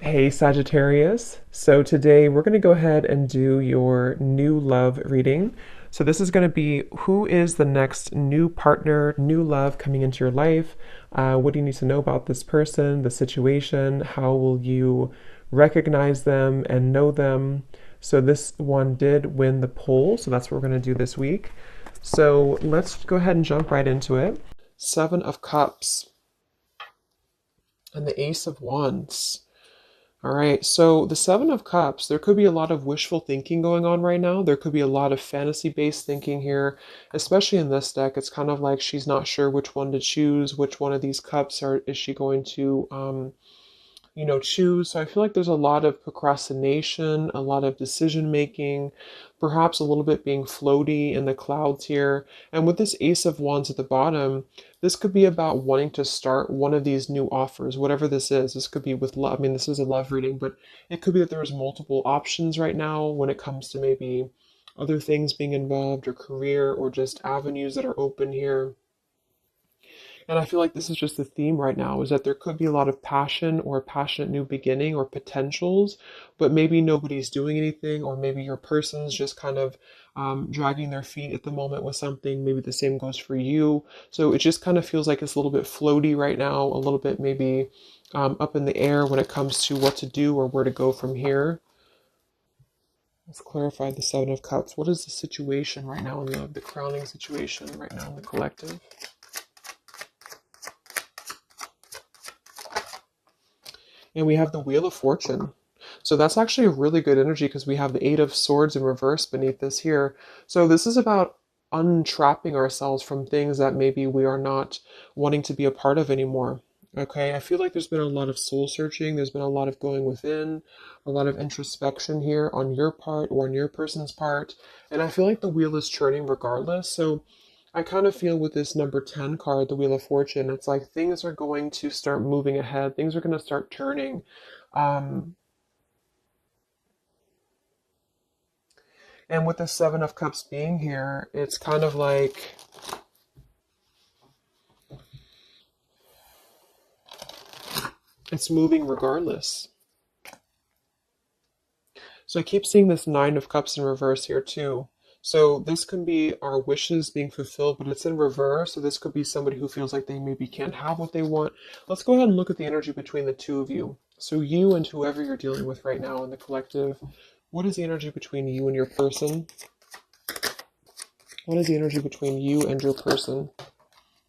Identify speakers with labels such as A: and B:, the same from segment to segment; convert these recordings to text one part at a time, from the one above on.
A: Hey Sagittarius. So today we're going to go ahead and do your new love reading. So this is going to be who is the next new partner, new love coming into your life? What do you need to know about this person, the situation? How will you recognize them and know them? So this one did win the poll, so that's what we're going to do this week. So let's go ahead and jump right into it. Seven of Cups and the Ace of Wands. All right, so the Seven of Cups, there could be a lot of wishful thinking going on right now. There could be a lot of fantasy-based thinking here, especially in this deck. It's kind of like she's not sure which one to choose, which one of these cups is she going to choose. So I feel like there's a lot of procrastination, a lot of decision making, perhaps a little bit being floaty in the clouds here. And with this Ace of Wands at the bottom, this could be about wanting to start one of these new offers, whatever this is. This could be with love. I mean, this is a love reading, but it could be that there's multiple options right now when it comes to maybe other things being involved or career or just avenues that are open here. And I feel like this is just the theme right now is that there could be a lot of passion or a passionate new beginning or potentials, but maybe nobody's doing anything, or maybe your person's just kind of dragging their feet at the moment with something. Maybe the same goes for you. So it just kind of feels like it's a little bit floaty right now, a little bit maybe up in the air when it comes to what to do or where to go from here. Let's clarify the Seven of Cups. What is the situation right now in the crowning situation right now in the collective? And we have the Wheel of Fortune. So that's actually a really good energy because we have the Eight of Swords in reverse beneath this here. So this is about untrapping ourselves from things that maybe we are not wanting to be a part of anymore. Okay, I feel like there's been a lot of soul searching. There's been a lot of going within, a lot of introspection here on your part or on your person's part. And I feel like the wheel is turning regardless. So I kind of feel with this number 10 card, the Wheel of Fortune, it's like things are going to start moving ahead. Things are going to start turning. Um, and with the Seven of Cups being here, it's kind of like it's moving regardless. So I keep seeing this Nine of Cups in reverse here too. So this can be our wishes being fulfilled, but it's in reverse. So this could be somebody who feels like they maybe can't have what they want. Let's go ahead and look at the energy between the two of you. So you and whoever you're dealing with right now in the collective, what is the energy between you and your person? What is the energy between you and your person?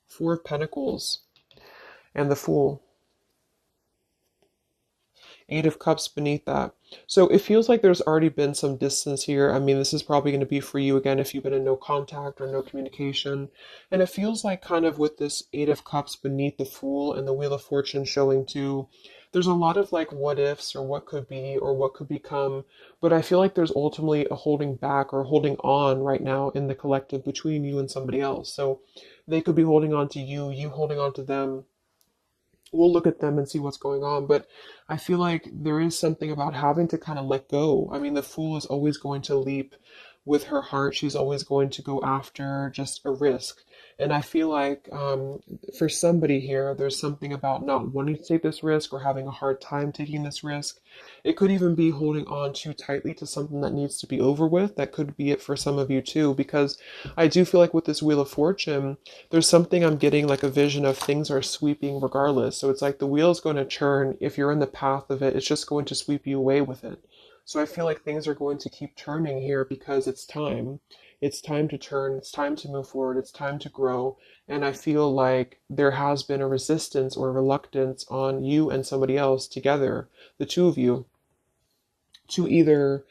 A: Four of Pentacles and the Fool. Eight of Cups beneath that. So it feels like there's already been some distance here. I mean, this is probably going to be for you again if you've been in no contact or no communication. And it feels like kind of with this Eight of Cups beneath the Fool and the Wheel of Fortune showing too, there's a lot of like what ifs or what could be or what could become. But I feel like there's ultimately a holding back or holding on right now in the collective between you and somebody else. So they could be holding on to you, you holding on to them. We'll look at them and see what's going on. But I feel like there is something about having to kind of let go. I mean, the Fool is always going to leap with her heart. She's always going to go after just a risk. And I feel like for somebody here, there's something about not wanting to take this risk or having a hard time taking this risk. It could even be holding on too tightly to something that needs to be over with. That could be it for some of you too, because I do feel like with this Wheel of Fortune, there's something I'm getting like a vision of things are sweeping regardless. So it's like the wheel's going to churn. If you're in the path of it, it's just going to sweep you away with it. So I feel like things are going to keep turning here because it's time. It's time to turn. It's time to move forward. It's time to grow. And I feel like there has been a resistance or a reluctance on you and somebody else together, the two of you, to either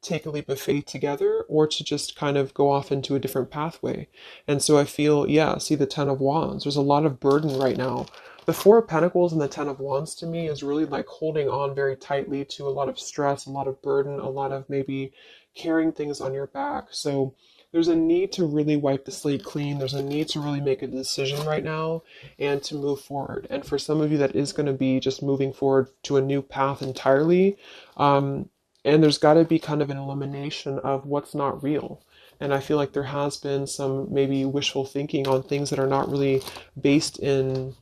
A: take a leap of faith together or to just kind of go off into a different pathway. And so I feel, yeah, see the Ten of Wands. There's a lot of burden right now. The Four of Pentacles and the Ten of Wands to me is really like holding on very tightly to a lot of stress, a lot of burden, a lot of maybe carrying things on your back. So there's a need to really wipe the slate clean. There's a need to really make a decision right now and to move forward. And for some of you, that is going to be just moving forward to a new path entirely. And there's got to be kind of an elimination of what's not real. And I feel like there has been some maybe wishful thinking on things that are not really based in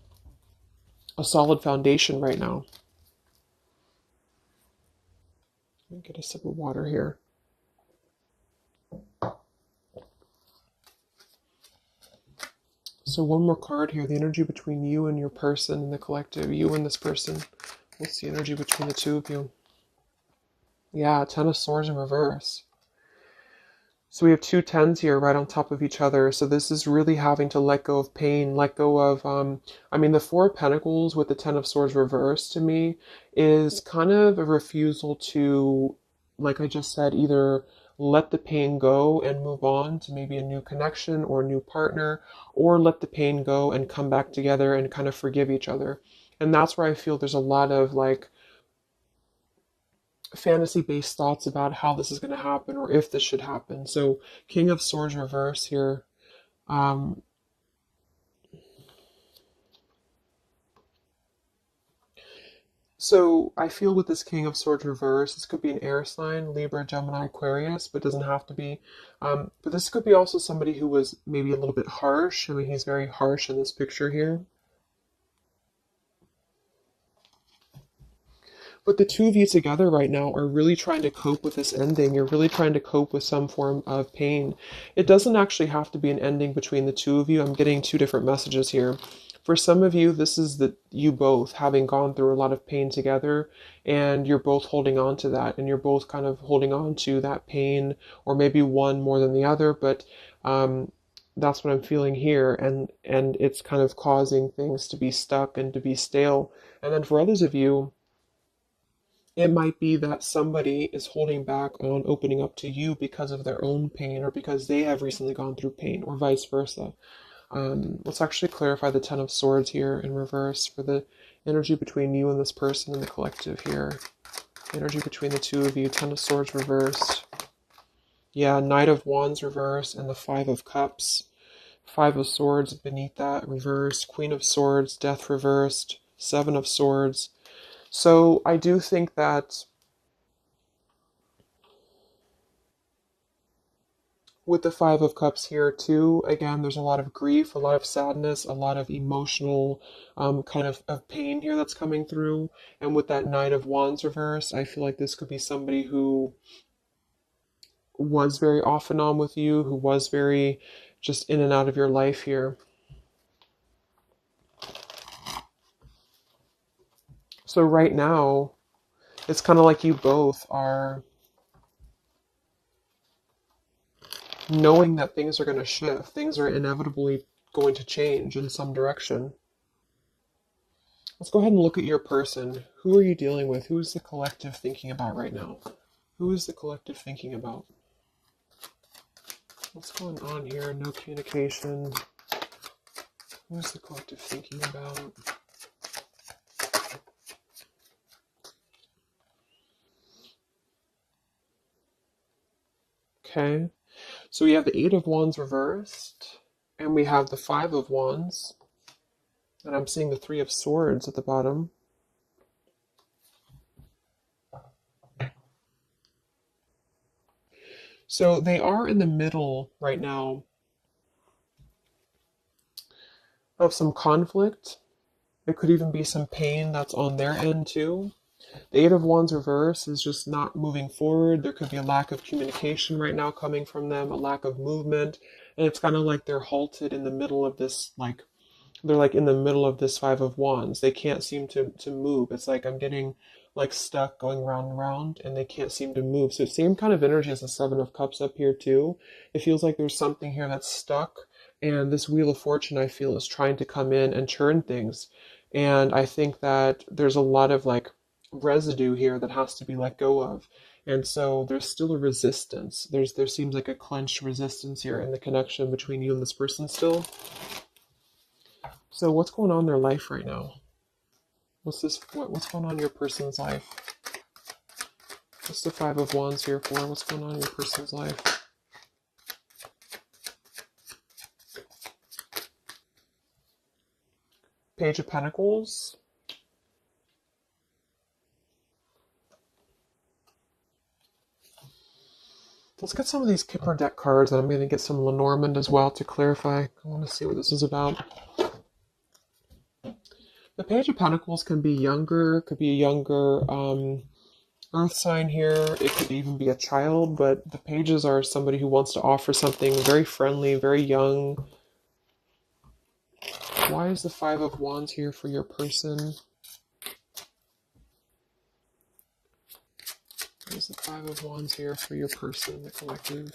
A: a solid foundation right now. Let me get a sip of water here. So one more card here, the energy between you and your person and the collective, you and this person. What's the energy between the two of you? Yeah, Ten of Swords in reverse. So we have two tens here right on top of each other. So this is really having to let go of pain, let go of, I mean, the Four of Pentacles with the Ten of Swords reversed to me is kind of a refusal to, like I just said, either let the pain go and move on to maybe a new connection or a new partner, or let the pain go and come back together and kind of forgive each other. And that's where I feel there's a lot of like fantasy based thoughts about how this is going to happen or if this should happen. So, King of Swords reverse here. Um, so, I feel with this King of Swords reverse, this could be an air sign, Libra, Gemini, Aquarius, but doesn't have to be. But this could be also somebody who was maybe a little bit harsh. I mean, he's very harsh in this picture here. But the two of you together right now are really trying to cope with this ending. You're really trying to cope with some form of pain. It doesn't actually have to be an ending between the two of you. I'm getting two different messages here. For some of you, this is that you both having gone through a lot of pain together, and you're both holding on to that, and you're both kind of holding on to that pain, or maybe one more than the other, but that's what I'm feeling here, and it's kind of causing things to be stuck and to be stale. And then for others of you, it might be that somebody is holding back on opening up to you because of their own pain or because they have recently gone through pain or vice versa. Let's actually clarify the Ten of Swords here in reverse for the energy between you and this person and the collective here. Energy between the two of you, Ten of Swords reversed. Yeah, Knight of Wands reversed and the Five of Cups. Five of Swords beneath that reversed. Queen of Swords, Death reversed. Seven of Swords. So I do think that with the Five of Cups here too, again, there's a lot of grief, a lot of sadness, a lot of emotional kind of pain here that's coming through. And with that Knight of Wands reverse, I feel like this could be somebody who was very off and on with you, who was very just in and out of your life here. So right now, it's kind of like you both are knowing that things are going to shift. Things are inevitably going to change in some direction. Let's go ahead and look at your person. Who are you dealing with? Who is the collective thinking about right now? Who is the collective thinking about? What's going on here? No communication. Who is the collective thinking about? Okay. So we have the Eight of Wands reversed, and we have the Five of Wands, and I'm seeing the Three of Swords at the bottom. So they are in the middle right now of some conflict. It could even be some pain that's on their end too. The Eight of Wands reverse is just not moving forward. There could be a lack of communication right now coming from them, a lack of movement. And it's kind of like they're halted in the middle of this, like, they're like in the middle of this Five of Wands. They can't seem to move. It's like I'm getting like stuck going round and round and they can't seem to move. So same kind of energy as the Seven of Cups up here too. It feels like there's something here that's stuck. And this Wheel of Fortune, I feel, is trying to come in and churn things. And I think that there's a lot of like residue here that has to be let go of. And so there's still a resistance. There seems like a clenched resistance here in the connection between you and this person still. So what's going on in their life right now? What's going on in your person's life? What's the Five of Wands here for? What's going on in your person's life? Page of Pentacles. Let's get some of these Kipper deck cards, and I'm going to get some Lenormand as well to clarify. I want to see what this is about. The Page of Pentacles can be younger, could be a younger Earth sign here. It could even be a child, but the pages are somebody who wants to offer something very friendly, very young. Why is the Five of Wands here for your person? Why is the Five of Wands here for your person, the collective?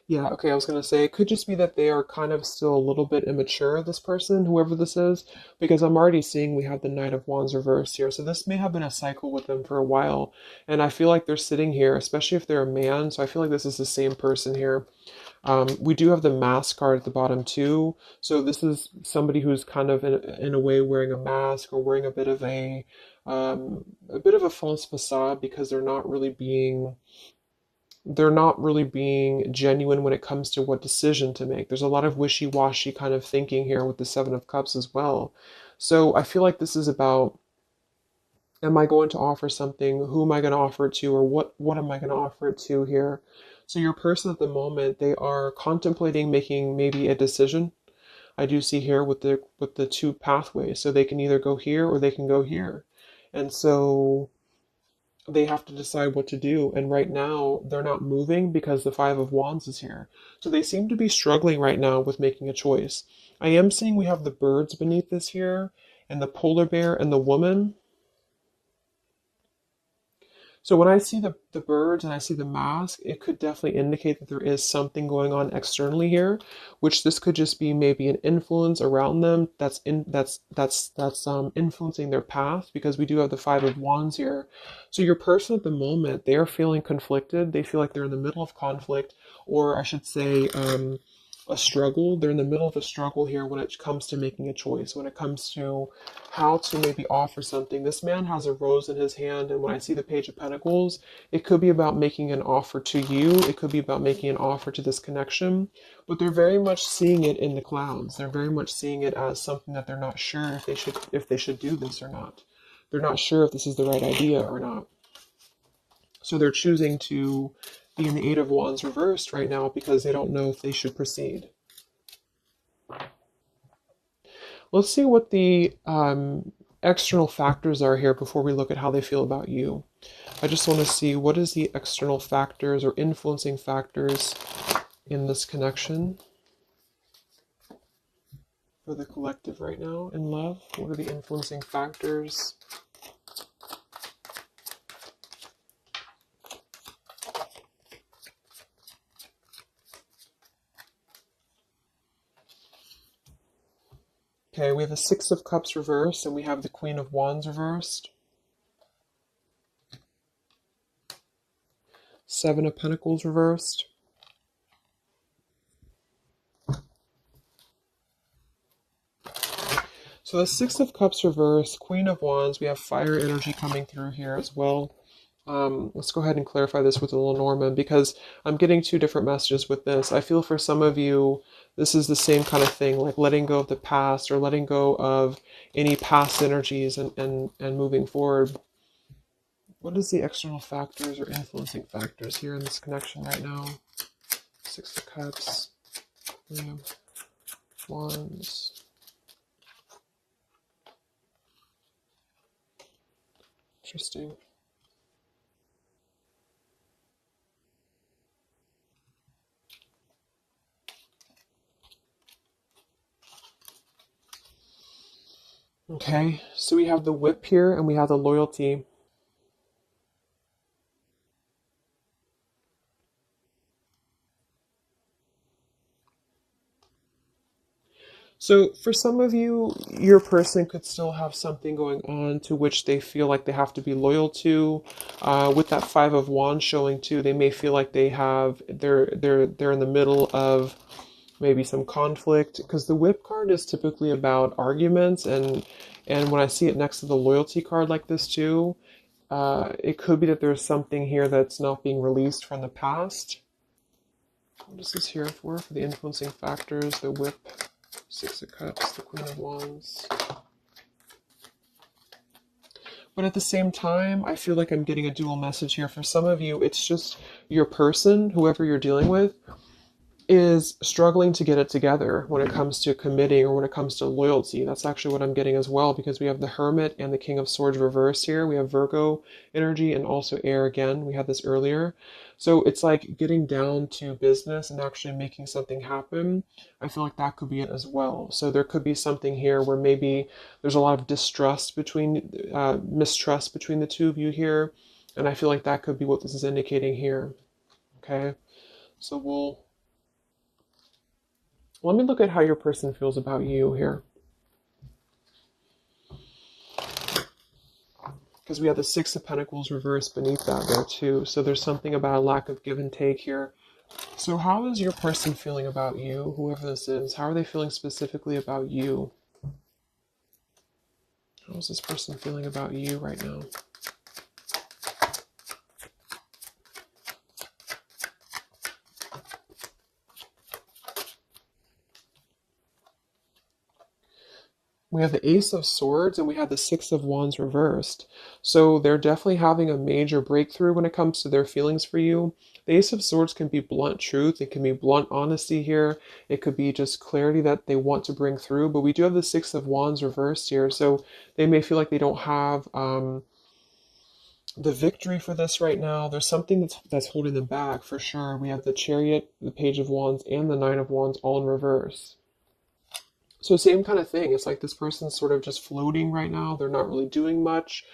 A: Yeah, okay, I was going to say it could just be that they are kind of still a little bit immature, this person, whoever this is, because I'm already seeing we have the Knight of Wands reversed here. So this may have been a cycle with them for a while. And I feel like they're sitting here, especially if they're a man. So I feel like this is the same person here. We do have the mask card at the bottom too. So this is somebody who's kind of in a way wearing a mask or wearing a bit of a false facade because they're not really being genuine when it comes to what decision to make. There's a lot of wishy-washy kind of thinking here with the Seven of Cups as well. So I feel like this is about, am I going to offer something? Who am I going to offer it to? Or what am I going to offer it to here? So your person at the moment, they are contemplating making maybe a decision. I do see here with the two pathways. So they can either go here or they can go here. And so they have to decide what to do. And right now, they're not moving because the Five of Wands is here. So they seem to be struggling right now with making a choice. I am seeing we have the birds beneath this here, and the polar bear and the woman. So when I see the birds and I see the mask, it could definitely indicate that there is something going on externally here, which this could just be maybe an influence around them that's influencing their path because we do have the Five of Wands here. So your person at the moment, they are feeling conflicted. They feel like they're in the middle of conflict, or I should say, a struggle. They're in the middle of a struggle here when it comes to making a choice, when it comes to how to maybe offer something. This man has a rose in his hand, and when I see the Page of Pentacles, it could be about making an offer to you. It could be about making an offer to this connection, but they're very much seeing it in the clouds. They're very much seeing it as something that they're not sure if they should do this or not. They're not sure if this is the right idea or not. So they're choosing to be in the Eight of Wands reversed right now because they don't know if they should proceed. Let's see what the external factors are here before we look at how they feel about you. I just want to see what is the external factors or influencing factors in this connection for the collective right now in love. What are the influencing factors? Okay, we have the Six of Cups reversed, and we have the Queen of Wands reversed. Seven of Pentacles reversed. So the Six of Cups reversed, Queen of Wands, we have fire energy coming through here as well. Let's go ahead and clarify this with Lenormand because I'm getting two different messages with this. I feel for some of you, this is the same kind of thing, like letting go of the past or letting go of any past energies and moving forward. What is the external factors or influencing factors here in this connection right now? Six of Cups, Queen of Wands. Interesting. Okay, so we have the whip here and we have the loyalty. So for some of you, your person could still have something going on to which they feel like they have to be loyal to. With that Five of Wands showing too, they may feel like they're in the middle of maybe some conflict because the whip card is typically about arguments and when I see it next to the loyalty card like this too, it could be that there's something here that's not being released from the past. What is this here for the influencing factors? The whip, Six of Cups, the Queen of Wands. But at the same time, I feel like I'm getting a dual message here. For some of you, it's just your person, whoever you're dealing with. is struggling to get it together when it comes to committing or when it comes to loyalty. That's actually what I'm getting as well, because we have the Hermit and the King of Swords reversed here. We have Virgo energy and also air again. We had this earlier. So it's like getting down to business and actually making something happen. I feel like that could be it as well. So there could be something here where maybe there's a lot of mistrust between the two of you here. And I feel like that could be what this is indicating here. Okay. So let me look at how your person feels about you here. Because we have the Six of Pentacles reversed beneath that there too. So there's something about a lack of give and take here. So how is your person feeling about you, whoever this is? How are they feeling specifically about you? How is this person feeling about you right now? We have the Ace of Swords and we have the Six of Wands reversed. So they're definitely having a major breakthrough when it comes to their feelings for you. The Ace of Swords can be blunt truth. It can be blunt honesty here. It could be just clarity that they want to bring through. But we do have the Six of Wands reversed here. So they may feel like they don't have the victory for this right now. There's something that's holding them back for sure. We have the Chariot, the Page of Wands, and the Nine of Wands all in reverse. So same kind of thing. It's like this person's sort of just floating right now. They're not really doing much.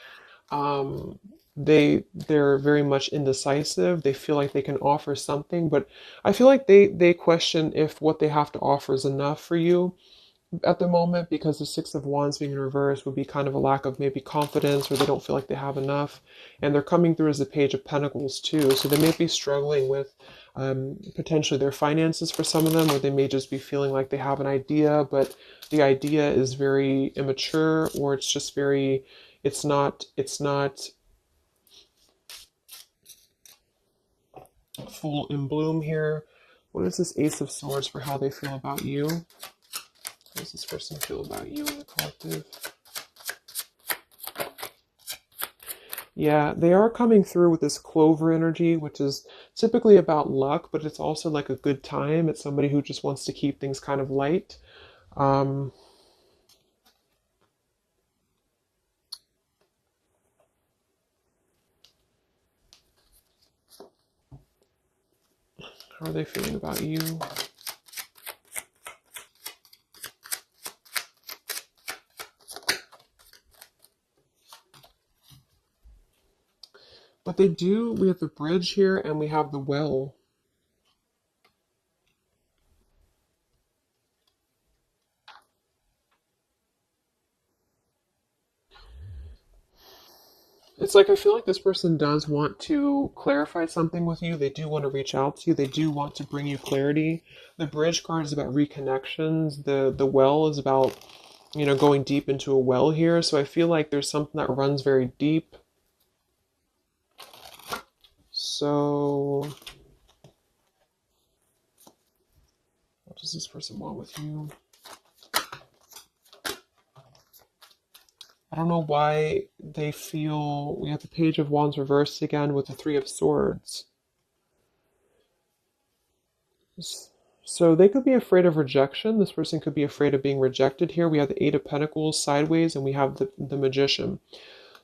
A: Um, they're very much indecisive. They feel like they can offer something, but I feel like they question if what they have to offer is enough for you at the moment, because the Six of Wands being in reverse would be kind of a lack of maybe confidence, or they don't feel like they have enough. And they're coming through as the Page of Pentacles too. So they may be struggling with potentially their finances for some of them, or they may just be feeling like they have an idea, but the idea is very immature, or it's just very, it's not full in bloom here. What is this Ace of Swords for how they feel about you? How does this person feel about you in the collective? Yeah, they are coming through with this Clover energy, which is typically about luck, but it's also like a good time. It's somebody who just wants to keep things kind of light. Um, how are they feeling about you? But they do, we have the Bridge here and we have the Well. It's like I feel like this person does want to clarify something with you. They do want to reach out to you. They do want to bring you clarity. The Bridge card is about reconnections. The Well is about, going deep into a well here. So I feel like there's something that runs very deep. So what does this person want with you? I don't know why they feel, we have the Page of Wands reversed again with the Three of Swords. So they could be afraid of rejection. This person could be afraid of being rejected here. We have the Eight of Pentacles sideways and we have the Magician.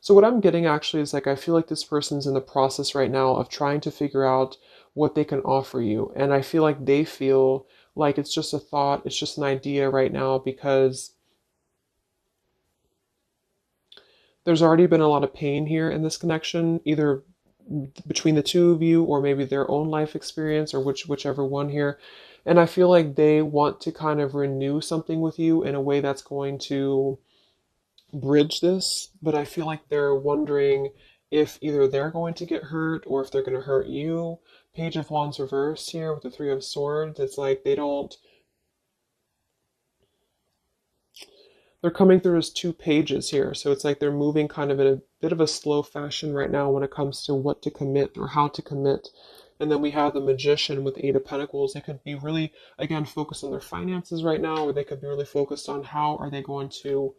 A: So what I'm getting actually is like, I feel like this person's in the process right now of trying to figure out what they can offer you. And I feel like they feel like it's just a thought, it's just an idea right now, because there's already been a lot of pain here in this connection, either between the two of you or maybe their own life experience, or whichever one here. And I feel like they want to kind of renew something with you in a way that's going to bridge this, but I feel like they're wondering if either they're going to get hurt or if they're going to hurt you. Page of Wands reversed here with the Three of Swords. It's like they're coming through as two pages here. So it's like they're moving kind of in a bit of a slow fashion right now when it comes to what to commit or how to commit. And then we have the Magician with Eight of Pentacles. They could be really, again, focused on their finances right now, or they could be really focused on how are they going to,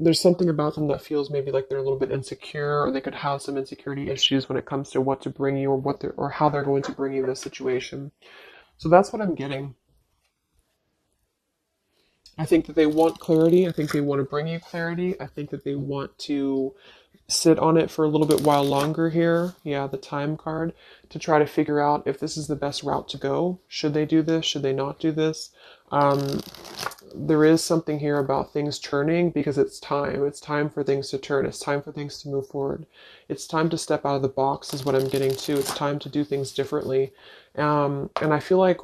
A: there's something about them that feels maybe like they're a little bit insecure, or they could have some insecurity issues when it comes to what to bring you, or how they're going to bring you this situation. So that's what I'm getting. I think that they want clarity. I think they want to bring you clarity. I think that they want to sit on it for a little bit while longer here. Yeah, the time card to try to figure out if this is the best route to go. Should they do this? Should they not do this? Um, there is something here about things turning because it's time. It's time for things to turn. It's time for things to move forward. It's time to step out of the box, is what I'm getting to. It's time to do things differently. And I feel like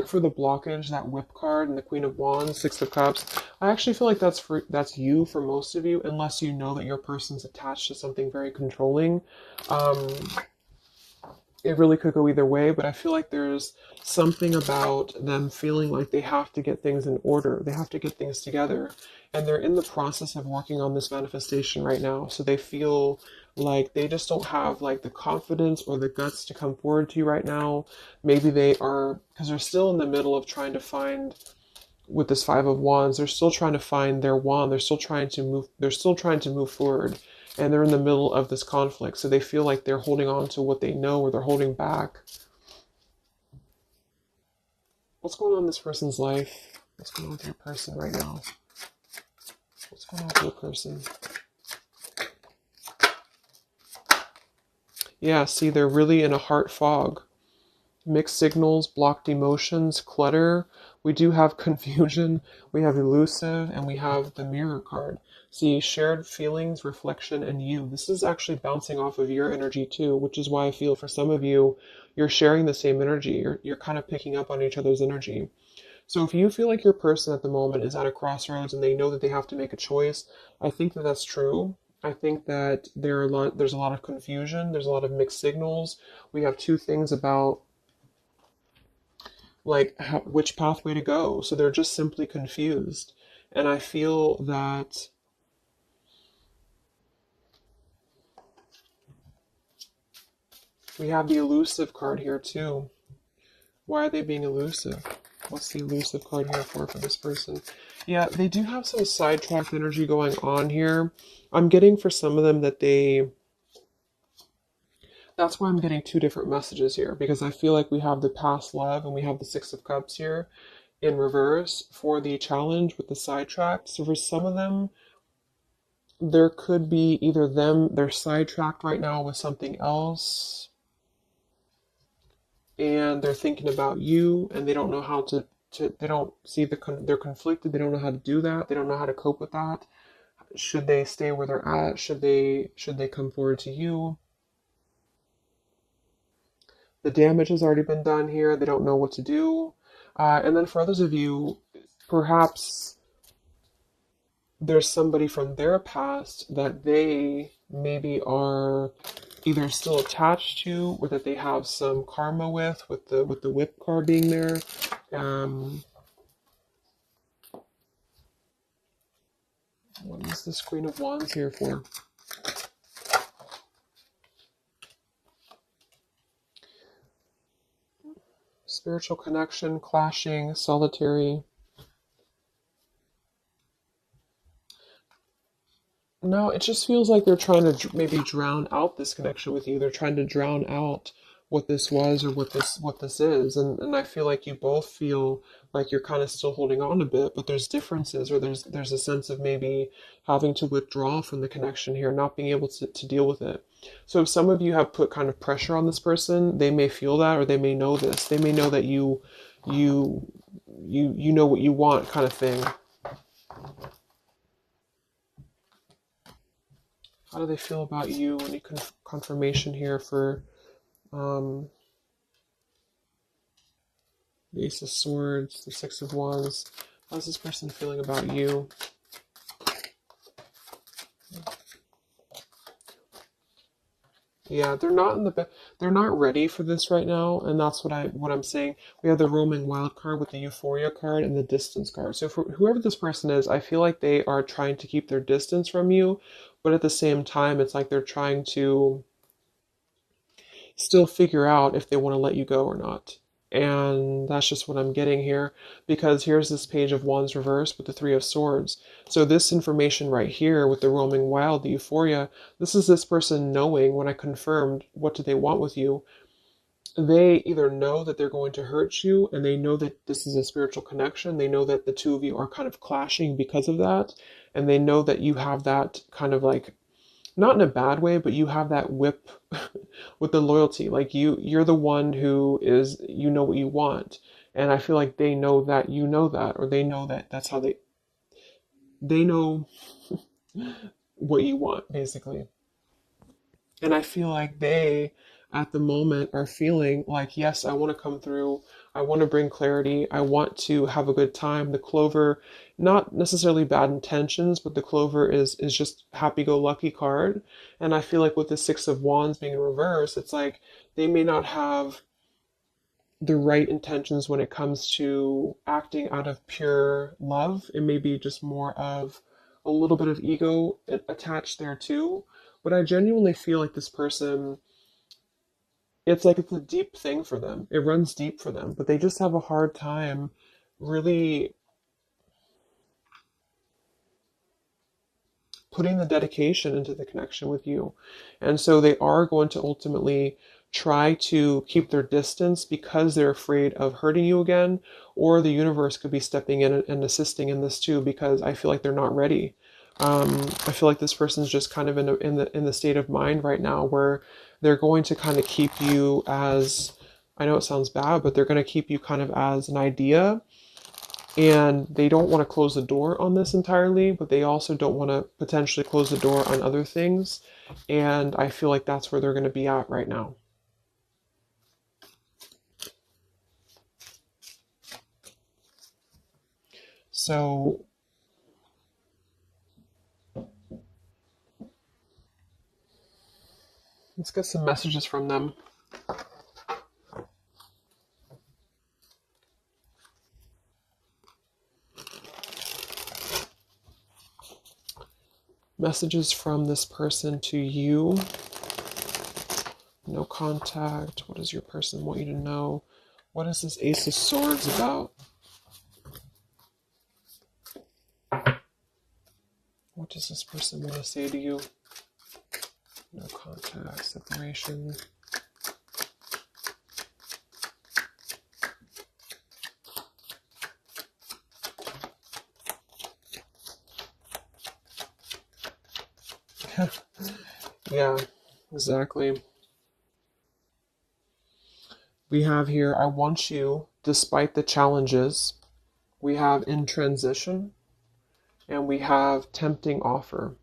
A: for the blockage, that whip card and the Queen of Wands, Six of Cups, I actually feel like that's you for most of you, unless you know that your person's attached to something very controlling. Um, it really could go either way, but I feel like there's something about them feeling like they have to get things in order. They have to get things together. And they're in the process of working on this manifestation right now. So they feel like they just don't have like the confidence or the guts to come forward to you right now. Maybe they are, because they're still in the middle of trying to find, with this Five of Wands, they're still trying to find their wand. They're still trying to move forward. And they're in the middle of this conflict. So they feel like they're holding on to what they know or they're holding back. What's going on in this person's life? What's going on with your person right now? What's going on with your person? Yeah, see, they're really in a heart fog. Mixed signals, blocked emotions, clutter. We do have confusion, we have elusive, and we have the mirror card. See, shared feelings, reflection, and you. This is actually bouncing off of your energy too, which is why I feel for some of you, you're sharing the same energy. You're kind of picking up on each other's energy. So if you feel like your person at the moment is at a crossroads and they know that they have to make a choice, I think that that's true. I think that there's a lot of confusion. There's a lot of mixed signals. We have two things about like which pathway to go. So they're just simply confused. And I feel that we have the elusive card here too. Why are they being elusive? What's the elusive card here for this person? Yeah, they do have some sidetracked energy going on here. I'm getting for some of them that that's why I'm getting two different messages here, because I feel like we have the past love and we have the Six of Cups here in reverse for the challenge with the sidetracked. So for some of them, there could be either they're sidetracked right now with something else and they're thinking about you and they don't know how to they don't see they're conflicted. They don't know how to do that. They don't know how to cope with that. Should they stay where they're at? Should they come forward to you? The damage has already been done here. They don't know what to do. And then for others of you, perhaps there's somebody from their past that they maybe are either still attached to or that they have some karma with the whip card being there. What is this Queen of Wands here for? Spiritual connection, clashing, solitary. No, it just feels like they're trying to maybe drown out this connection with you. They're trying to drown out what this was or what this is. And I feel like you both feel like you're kind of still holding on a bit, but there's differences or there's a sense of maybe having to withdraw from the connection here, not being able to deal with it. So if some of you have put kind of pressure on this person, they may feel that or they may know this. They may know that you you know what you want kind of thing. How do they feel about you? Any confirmation here for um, the Ace of Swords, the Six of Wands? How's this person feeling about you? Yeah, they're not ready for this right now, and that's what I'm saying. We have the roaming wild card with the euphoria card and the distance card. So for whoever this person is, I feel like they are trying to keep their distance from you, but at the same time, it's like they're trying to still figure out if they want to let you go or not. And that's just what I'm getting here, because here's this Page of Wands reversed with the Three of Swords. So this information right here with the roaming wild, the euphoria, this is this person knowing, when I confirmed what do they want with you, they either know that they're going to hurt you, and they know that this is a spiritual connection. They know that the two of you are kind of clashing because of that. And they know that you have that kind of like, not in a bad way, but you have that whip with the loyalty. Like you're the one who is, you know what you want. And I feel like they know that you know that, or they know that that's how they know what you want, basically. And I feel like they, at the moment, are feeling like, yes, I want to come through. I want to bring clarity. I want to have a good time. The clover, not necessarily bad intentions, but the clover is just happy-go-lucky card. And I feel like with the Six of Wands being in reverse, it's like they may not have the right intentions when it comes to acting out of pure love. It may be just more of a little bit of ego attached there too. But I genuinely feel like this person, it's like it's a deep thing for them. It runs deep for them, but they just have a hard time really putting the dedication into the connection with you. And so they are going to ultimately try to keep their distance because they're afraid of hurting you again, or the universe could be stepping in and assisting in this too, because I feel like they're not ready. I feel like this person's just kind of in the state of mind right now where they're going to kind of keep you as, I know it sounds bad, but they're going to keep you kind of as an idea, and they don't want to close the door on this entirely, but they also don't want to potentially close the door on other things. And I feel like that's where they're going to be at right now. So let's get some messages from them. Messages from this person to you. No contact. What does your person want you to know? What is this Ace of Swords about? What does this person want to say to you? No contact, separation. Yeah, exactly. We have here, I want you, despite the challenges. We have in transition, and we have tempting offer.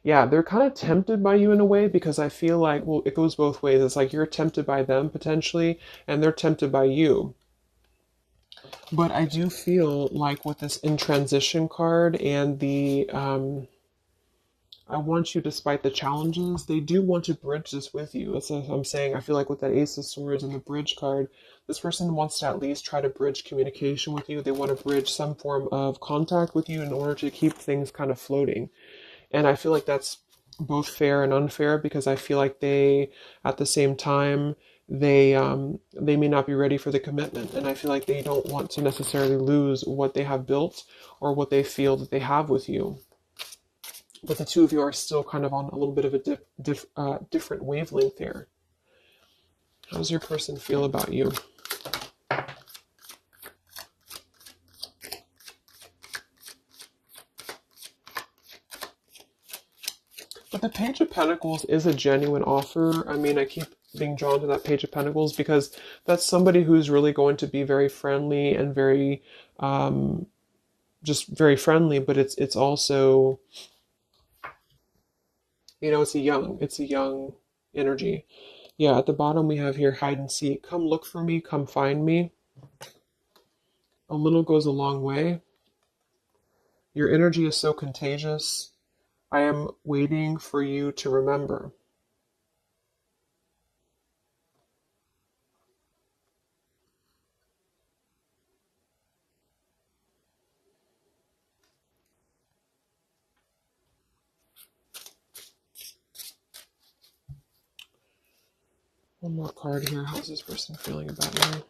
A: Yeah, they're kind of tempted by you in a way, because I feel like, well, it goes both ways. It's like you're tempted by them potentially, and they're tempted by you. But I do feel like with this in transition card and the I want you despite the challenges, they do want to bridge this with you. That's what I'm saying. I feel like with that Ace of Swords and the bridge card, this person wants to at least try to bridge communication with you. They want to bridge some form of contact with you in order to keep things kind of floating. And I feel like that's both fair and unfair, because I feel like they, at the same time, they may not be ready for the commitment, and I feel like they don't want to necessarily lose what they have built or what they feel that they have with you. But the two of you are still kind of on a little bit of a different wavelength there. How does your person feel about you? But the Page of Pentacles is a genuine offer. I mean, I keep being drawn to that Page of Pentacles because that's somebody who's really going to be very friendly and very, just very friendly. But it's also, it's a young energy. Yeah, at the bottom we have here hide and seek. Come look for me, come find me. A little goes a long way. Your energy is so contagious. I am waiting for you to remember. One more card here. How's this person feeling about me?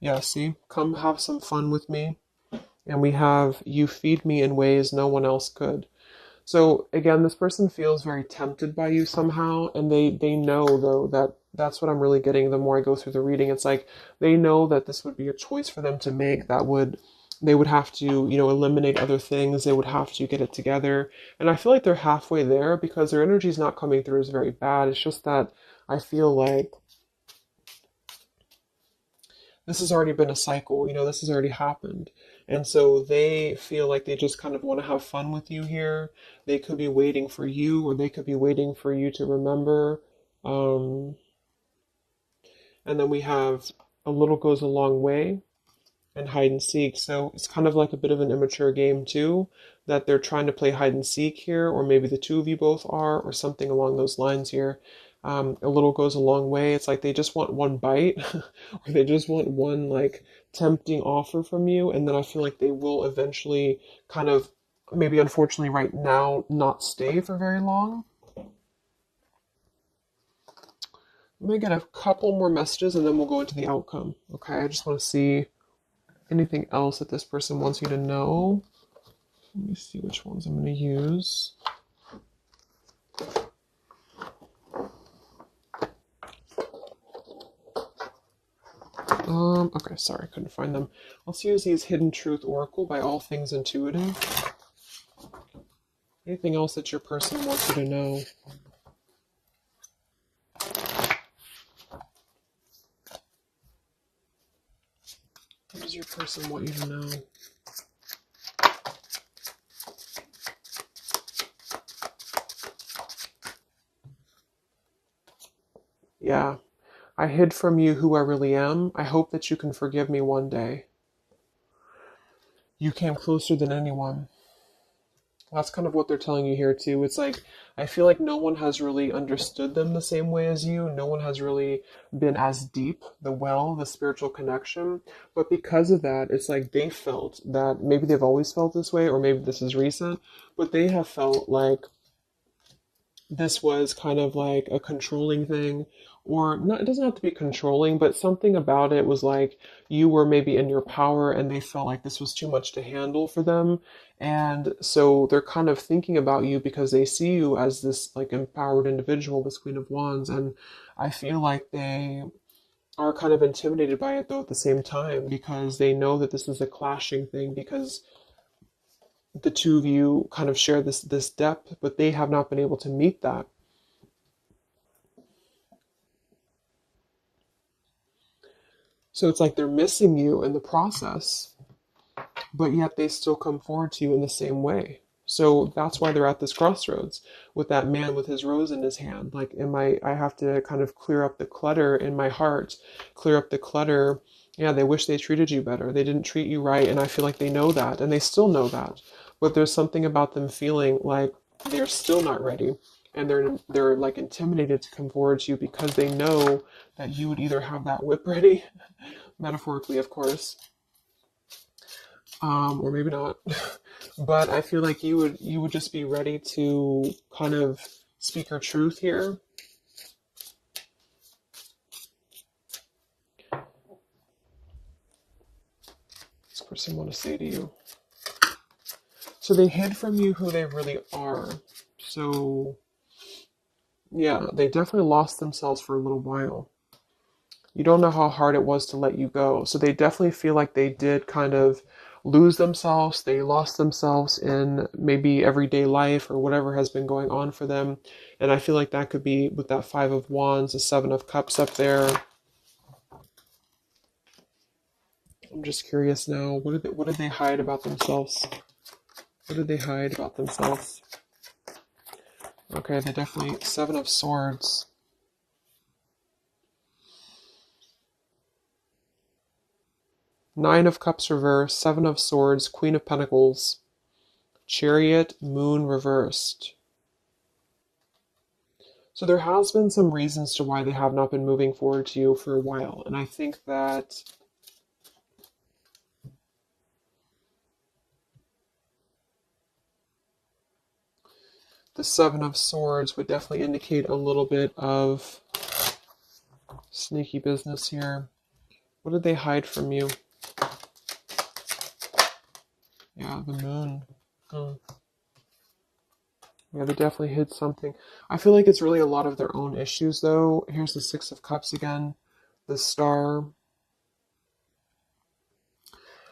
A: Yeah, see? Come have some fun with me. And we have you feed me in ways no one else could. So again, this person feels very tempted by you somehow, and they know though that that's what I'm really getting the more I go through the reading. It's like they know that this would be a choice for them to make that would they would have to, eliminate other things. They would have to get it together. And I feel like they're halfway there because their energy is not coming through as very bad. It's just that I feel like this has already been a cycle, this has already happened. And so they feel like they just kind of want to have fun with you here. They could be waiting for you, or they could be waiting for you to remember. Um, and then we have a little goes a long way and hide and seek. So it's kind of like a bit of an immature game too, that they're trying to play hide and seek here, or maybe the two of you both are, or something along those lines here. A little goes a long way. It's like they just want one bite, or they just want one like tempting offer from you, and then I feel like they will eventually kind of, maybe unfortunately right now, not stay for very long. Let me get a couple more messages and then we'll go into the outcome. Okay, I just want to see anything else that this person wants you to know. Let me see which ones I'm going to use. Okay, sorry, I couldn't find them. Let's use these Hidden Truth Oracle by All Things Intuitive. Anything else that your person wants you to know? What does your person want you to know? Yeah. I hid from you who I really am. I hope that you can forgive me one day. You came closer than anyone. That's kind of what they're telling you here too. It's like, I feel like no one has really understood them the same way as you. No one has really been as deep, the spiritual connection. But because of that, it's like they felt that maybe they've always felt this way, or maybe this is recent, but they have felt like this was kind of like a controlling thing, or not, it doesn't have to be controlling, but something about it was like you were maybe in your power and they felt like this was too much to handle for them. And so they're kind of thinking about you because they see you as this like empowered individual, this Queen of Wands. And I feel like they are kind of intimidated by it though at the same time, because they know that this is a clashing thing, because the two of you kind of share this depth, but they have not been able to meet that. So it's like they're missing you in the process, but yet they still come forward to you in the same way. So that's why they're at this crossroads with that man with his rose in his hand. Like, I have to kind of clear up the clutter in my heart, clear up the clutter. Yeah, they wish they treated you better. They didn't treat you right. And I feel like they know that, and they still know that. But there's something about them feeling like they're still not ready. And they're like intimidated to come forward to you because they know that you would either have that whip ready, metaphorically, of course, or maybe not. But I feel like you would just be ready to kind of speak your truth here. This person want to say to you. So they hid from you who they really are. So yeah, they definitely lost themselves for a little while. You don't know how hard it was to let you go. So they definitely feel like they did kind of lose themselves. They lost themselves in maybe everyday life or whatever has been going on for them. And I feel like that could be with that Five of Wands, the Seven of Cups up there. I'm just curious now. What did they hide about themselves? What did they hide about themselves? Okay, they definitely Seven of Swords. Nine of Cups reversed, Seven of Swords, Queen of Pentacles, Chariot, Moon reversed. So there has been some reasons to why they have not been moving forward to you for a while. And I think that the Seven of Swords would definitely indicate a little bit of sneaky business here. What did they hide from you? Yeah, the moon. Hmm. Yeah, they definitely hid something. I feel like it's really a lot of their own issues, though. Here's the Six of Cups again, the Star.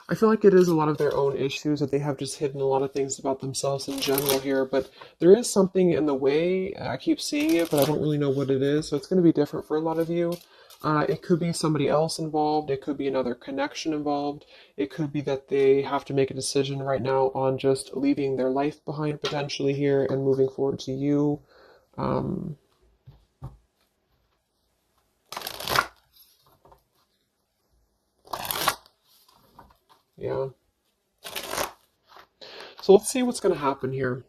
A: I feel like it is a lot of their own issues that they have just hidden a lot of things about themselves in general here. But there is something in the way. I keep seeing it, but I don't really know what it is. So it's going to be different for a lot of you. It could be somebody else involved. It could be another connection involved. It could be that they have to make a decision right now on just leaving their life behind potentially here and moving forward to you. Um, yeah. So let's see what's going to happen here.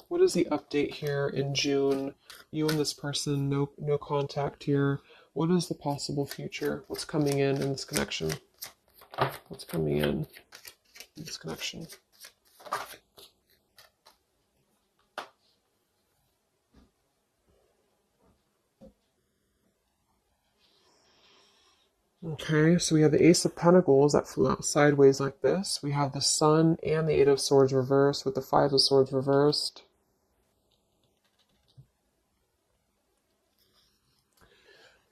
A: What is the update here in June? You and this person, no contact here. What is the possible future? What's coming in this connection? What's coming in this connection? Okay, so we have the Ace of Pentacles that flew out sideways like this. We have the Sun and the Eight of Swords reversed with the Five of Swords reversed.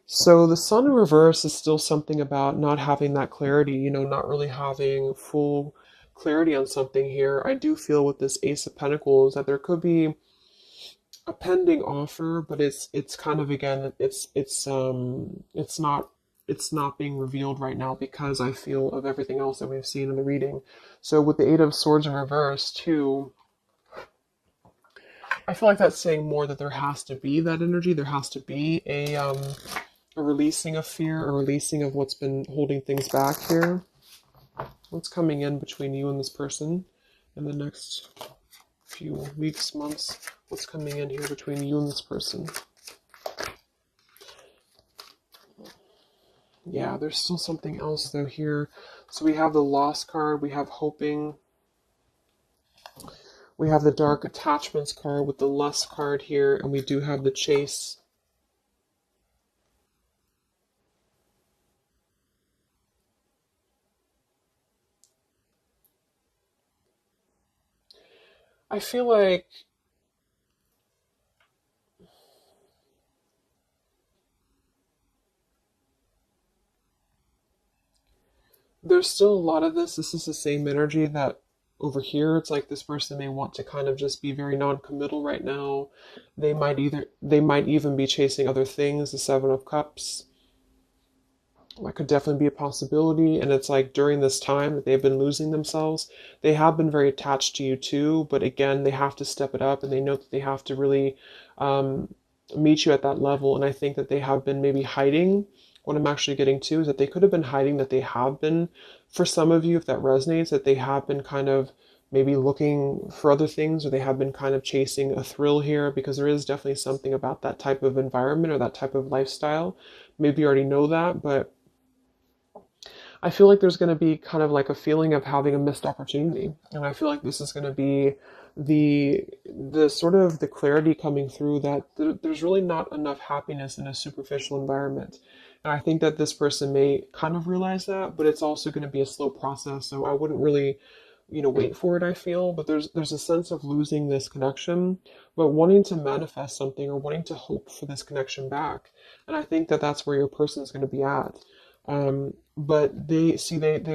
A: So the Sun in reverse is still something about not having that clarity, not really having full clarity on something here. I do feel with this Ace of Pentacles that there could be a pending offer, but it's kind of again it's not being revealed right now because I feel of everything else that we've seen in the reading. So with the Eight of Swords in reverse too, I feel like that's saying more that there has to be that energy. There has to be a releasing of fear, a releasing of what's been holding things back here. What's coming in between you and this person in the next few weeks, months? What's coming in here between you and this person? Yeah, there's still something else though here. So we have the Lost card, we have Hoping, we have the Dark Attachments card with the Lust card here, and we do have the Chase. I feel like there's still a lot of this. This is the same energy that over here, it's like this person may want to kind of just be very non-committal right now. They might even be chasing other things, the Seven of Cups. That could definitely be a possibility. And it's like during this time that they've been losing themselves, they have been very attached to you too. But again, they have to step it up and they know that they have to really um, meet you at that level. And I think that they have been maybe hiding. What I'm actually getting to is that they could have been hiding, that they have been, for some of you, if that resonates, that they have been kind of maybe looking for other things, or they have been kind of chasing a thrill here, because there is definitely something about that type of environment or that type of lifestyle. Maybe you already know that, but I feel like there's going to be kind of like a feeling of having a missed opportunity, and I feel like this is going to be the sort of the clarity coming through that there's really not enough happiness in a superficial environment. And I think that this person may kind of realize that, but it's also going to be a slow process. So I wouldn't really, wait for it, I feel. But there's a sense of losing this connection, but wanting to manifest something or wanting to hope for this connection back. And I think that that's where your person is going to be at. But they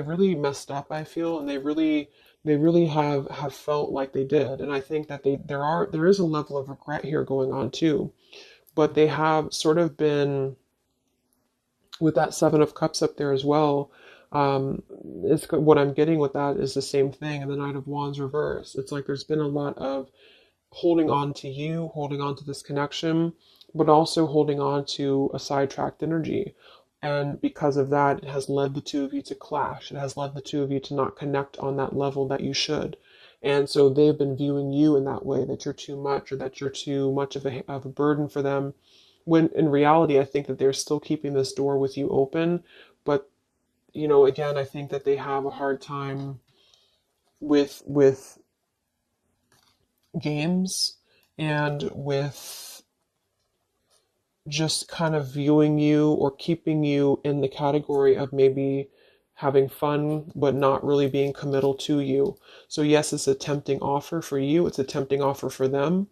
A: really messed up, I feel, and they really have felt like they did. And I think that there is a level of regret here going on too. But they have sort of been with that Seven of Cups up there as well. It's what I'm getting with that is the same thing, and the Knight of Wands reverse. It's like there's been a lot of holding on to you, holding on to this connection, but also holding on to a sidetracked energy. And because of that, it has led the two of you to clash. It has led the two of you to not connect on that level that you should. And so they've been viewing you in that way, that you're too much or that you're too much of a burden for them. When in reality, I think that they're still keeping this door with you open. But, again, I think that they have a hard time with games and with just kind of viewing you or keeping you in the category of maybe having fun but not really being committal to you. So yes, it's a tempting offer for you, it's a tempting offer for them,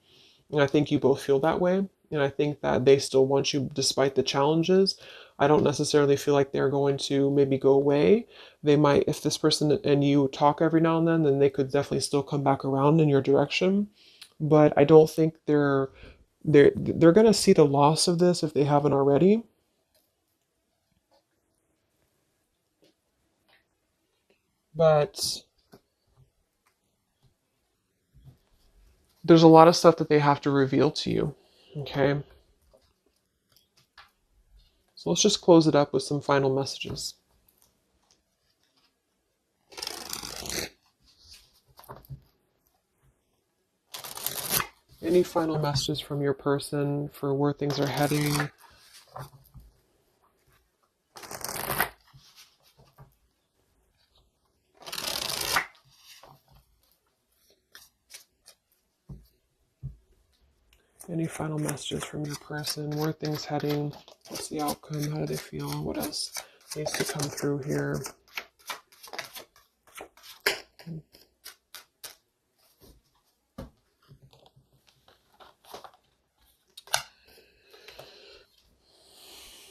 A: and I think you both feel that way. And I think that they still want you despite the challenges. I don't necessarily feel like they're going to maybe go away. They might, if this person and you talk every now and then they could definitely still come back around in your direction. But I don't think they're going to see the loss of this if they haven't already. But there's a lot of stuff that they have to reveal to you. Okay. So let's just close it up with some final messages. Any final messages from your person for where things are heading? Any final messages from your person? Where are things heading? What's the outcome? How do they feel? What else needs to come through here?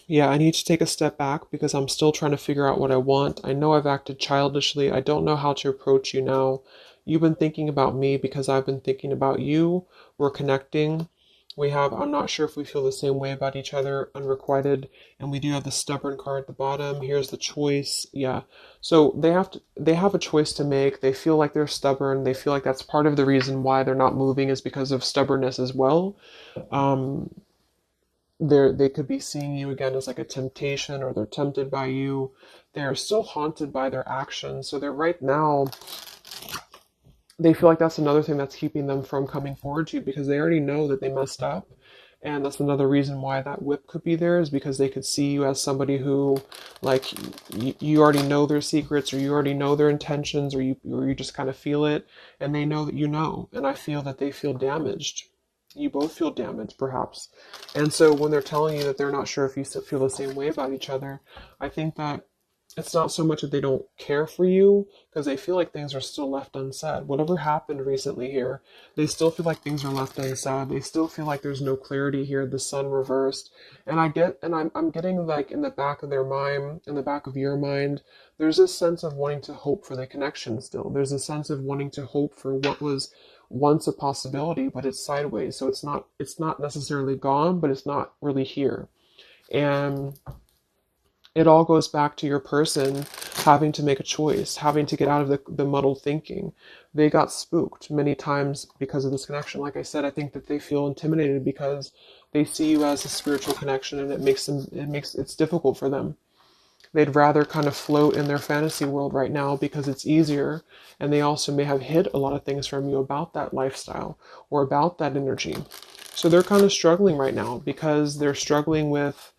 A: Yeah, I need to take a step back because I'm still trying to figure out what I want. I know I've acted childishly. I don't know how to approach you now. You've been thinking about me because I've been thinking about you. We're connecting. I'm not sure if we feel the same way about each other, unrequited. And we do have the stubborn card at the bottom. Here's the choice. Yeah. So they have a choice to make. They feel like they're stubborn. They feel like that's part of the reason why they're not moving is because of stubbornness as well. Um, they could be seeing you again as like a temptation, or they're tempted by you. They're still haunted by their actions. So they're right now, they feel like that's another thing that's keeping them from coming forward to you because they already know that they messed up. And that's another reason why that whip could be there, is because they could see you as somebody who, like, you already know their secrets, or you already know their intentions, or you just kind of feel it, and they know that you know. And I feel that they feel damaged. You both feel damaged, perhaps. And so when they're telling you that they're not sure if you feel the same way about each other, I think that it's not so much that they don't care for you, because they feel like things are still left unsaid. Whatever happened recently here, they still feel like things are left unsaid. They still feel like there's no clarity here, the sun reversed. And I'm getting, like, in the back of their mind, in the back of your mind, there's this sense of wanting to hope for the connection still. There's a sense of wanting to hope for what was once a possibility, but it's sideways. So it's not necessarily gone, but it's not really here. And it all goes back to your person having to make a choice, having to get out of the muddled thinking. They got spooked many times because of this connection. Like I said, I think that they feel intimidated because they see you as a spiritual connection, and it's difficult for them. They'd rather kind of float in their fantasy world right now because it's easier, and they also may have hid a lot of things from you about that lifestyle or about that energy. So they're kind of struggling right now because they're struggling with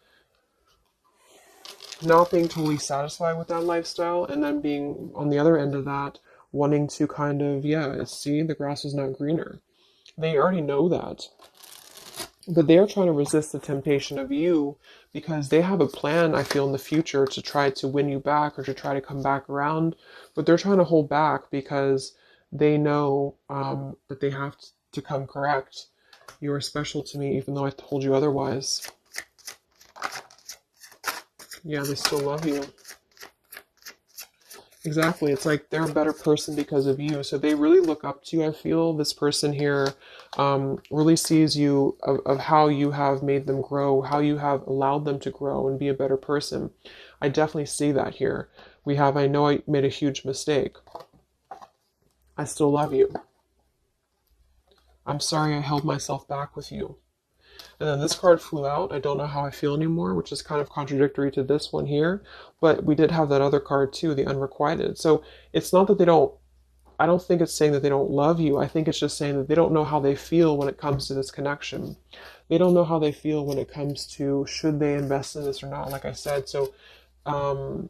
A: not being totally satisfied with that lifestyle, and then being on the other end of that, wanting to kind of, yeah, see, the grass is not greener. They already know that, but they're trying to resist the temptation of you because they have a plan, I feel, in the future to try to win you back or to try to come back around, but they're trying to hold back because they know that they have to come correct. You are special to me even though I told you otherwise. Yeah, they still love you. Exactly. It's like they're a better person because of you. So they really look up to you. I feel this person here really sees you of how you have made them grow, how you have allowed them to grow and be a better person. I definitely see that here. I know I made a huge mistake. I still love you. I'm sorry I held myself back with you. And then this card flew out. I don't know how I feel anymore, which is kind of contradictory to this one here. But we did have that other card too, the unrequited. So it's not that I don't think it's saying that they don't love you. I think it's just saying that they don't know how they feel when it comes to this connection. They don't know how they feel when it comes to should they invest in this or not, like I said. So, um,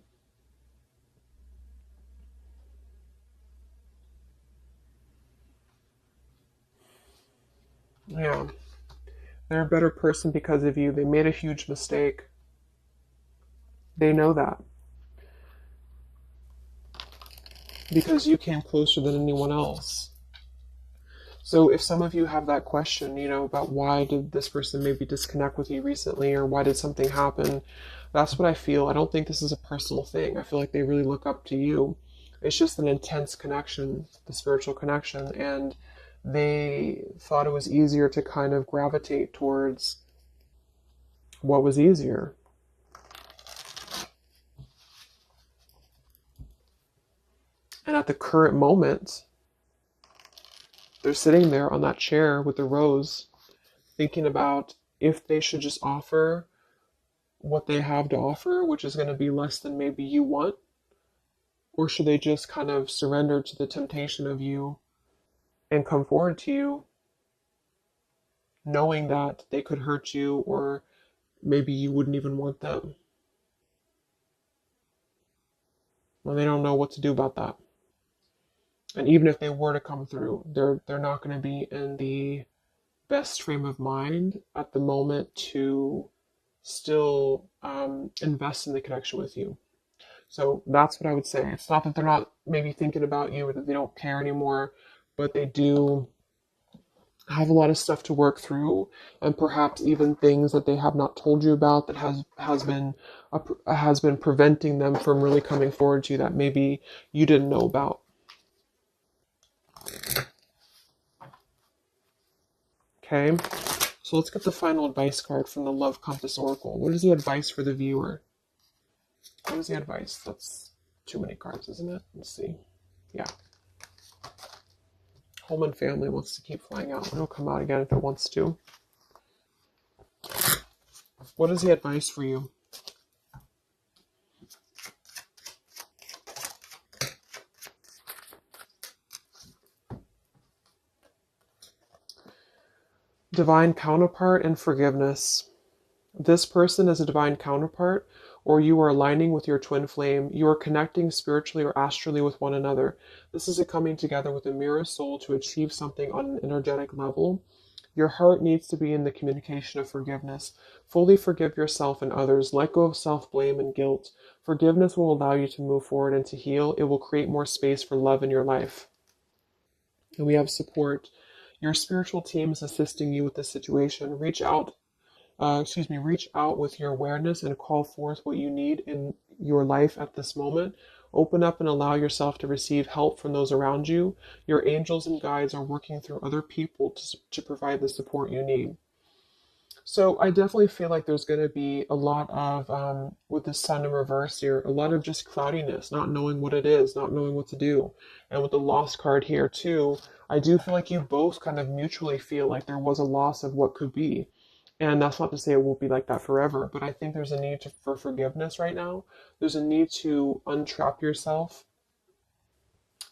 A: yeah. They're a better person because of you. They made a huge mistake. They know that because you came closer than anyone else. So if some of you have that question, about why did this person maybe disconnect with you recently, or why did something happen, that's what I feel. I don't think this is a personal thing. I feel like they really look up to you. It's just an intense connection, the spiritual connection, and they thought it was easier to kind of gravitate towards what was easier. And at the current moment, they're sitting there on that chair with the rose, thinking about if they should just offer what they have to offer, which is going to be less than maybe you want, or should they just kind of surrender to the temptation of you and come forward to you, knowing that they could hurt you, or maybe you wouldn't even want them. Well, they don't know what to do about that. And even if they were to come through, they're not going to be in the best frame of mind at the moment to still invest in the connection with you. So that's what I would say. It's not that they're not maybe thinking about you or that they don't care anymore, but they do have a lot of stuff to work through, and perhaps even things that they have not told you about that has been preventing them from really coming forward to you that maybe you didn't know about. Okay, so let's get the final advice card from the Love Compass Oracle. What is the advice for the viewer? What is the advice? That's too many cards, isn't it? Let's see. Yeah. Home and family wants to keep flying out. It'll come out again if it wants to. What is the advice for you? Divine counterpart and forgiveness. This person is a divine counterpart, or you are aligning with your twin flame. You are connecting spiritually or astrally with one another. This is a coming together with a mirror soul to achieve something on an energetic level. Your heart needs to be in the communication of forgiveness. Fully forgive yourself and others. Let go of self-blame and guilt. Forgiveness will allow you to move forward and to heal. It will create more space for love in your life. And we have support. Your spiritual team is assisting you with this situation. Reach out with your awareness and call forth what you need in your life at this moment. Open up and allow yourself to receive help from those around you. Your angels and guides are working through other people to provide the support you need. So I definitely feel like there's going to be a lot of, with the sun in reverse here, a lot of just cloudiness, not knowing what it is, not knowing what to do. And with the lost card here too, I do feel like you both kind of mutually feel like there was a loss of what could be. And that's not to say it won't be like that forever, but I think there's a need for forgiveness right now. There's a need to untrap yourself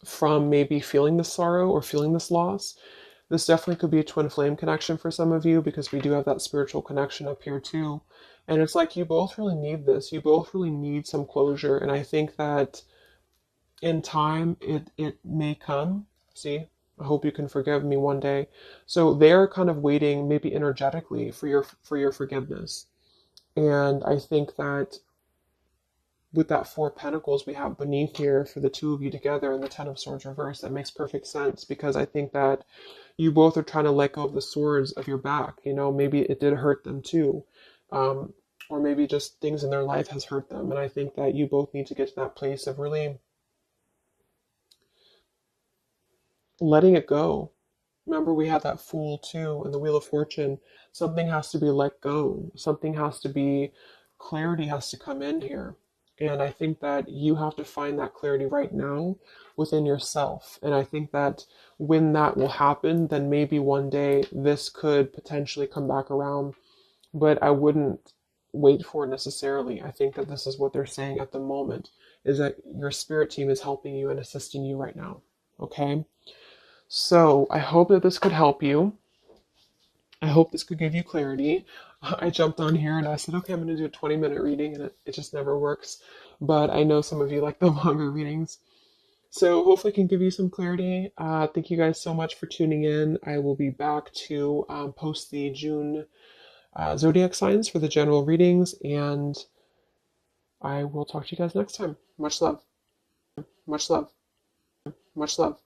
A: from maybe feeling this sorrow or feeling this loss. This definitely could be a twin flame connection for some of you because we do have that spiritual connection up here too. And it's like you both really need this. You both really need some closure. And I think that in time, it may come. See? I hope you can forgive me one day. So they're kind of waiting maybe energetically for your forgiveness. And I think that with that Four of Pentacles we have beneath here for the two of you together and the Ten of Swords reversed, that makes perfect sense because I think that you both are trying to let go of the swords of your back. Maybe it did hurt them too. Or maybe just things in their life has hurt them. And I think that you both need to get to that place of really letting it go. Remember, we had that Fool too in the Wheel of Fortune. Something has to be let go. Clarity has to come in here. And I think that you have to find that clarity right now within yourself. And I think that when that will happen, then maybe one day this could potentially come back around. But I wouldn't wait for it necessarily. I think that this is what they're saying at the moment, is that your spirit team is helping you and assisting you right now. Okay? So I hope that this could help you. I hope this could give you clarity. I jumped on here and I said, okay, I'm going to do a 20-minute reading, and it just never works. But I know some of you like the longer readings. So hopefully I can give you some clarity. Thank you guys so much for tuning in. I will be back to post the June zodiac signs for the general readings, and I will talk to you guys next time. Much love. Much love. Much love.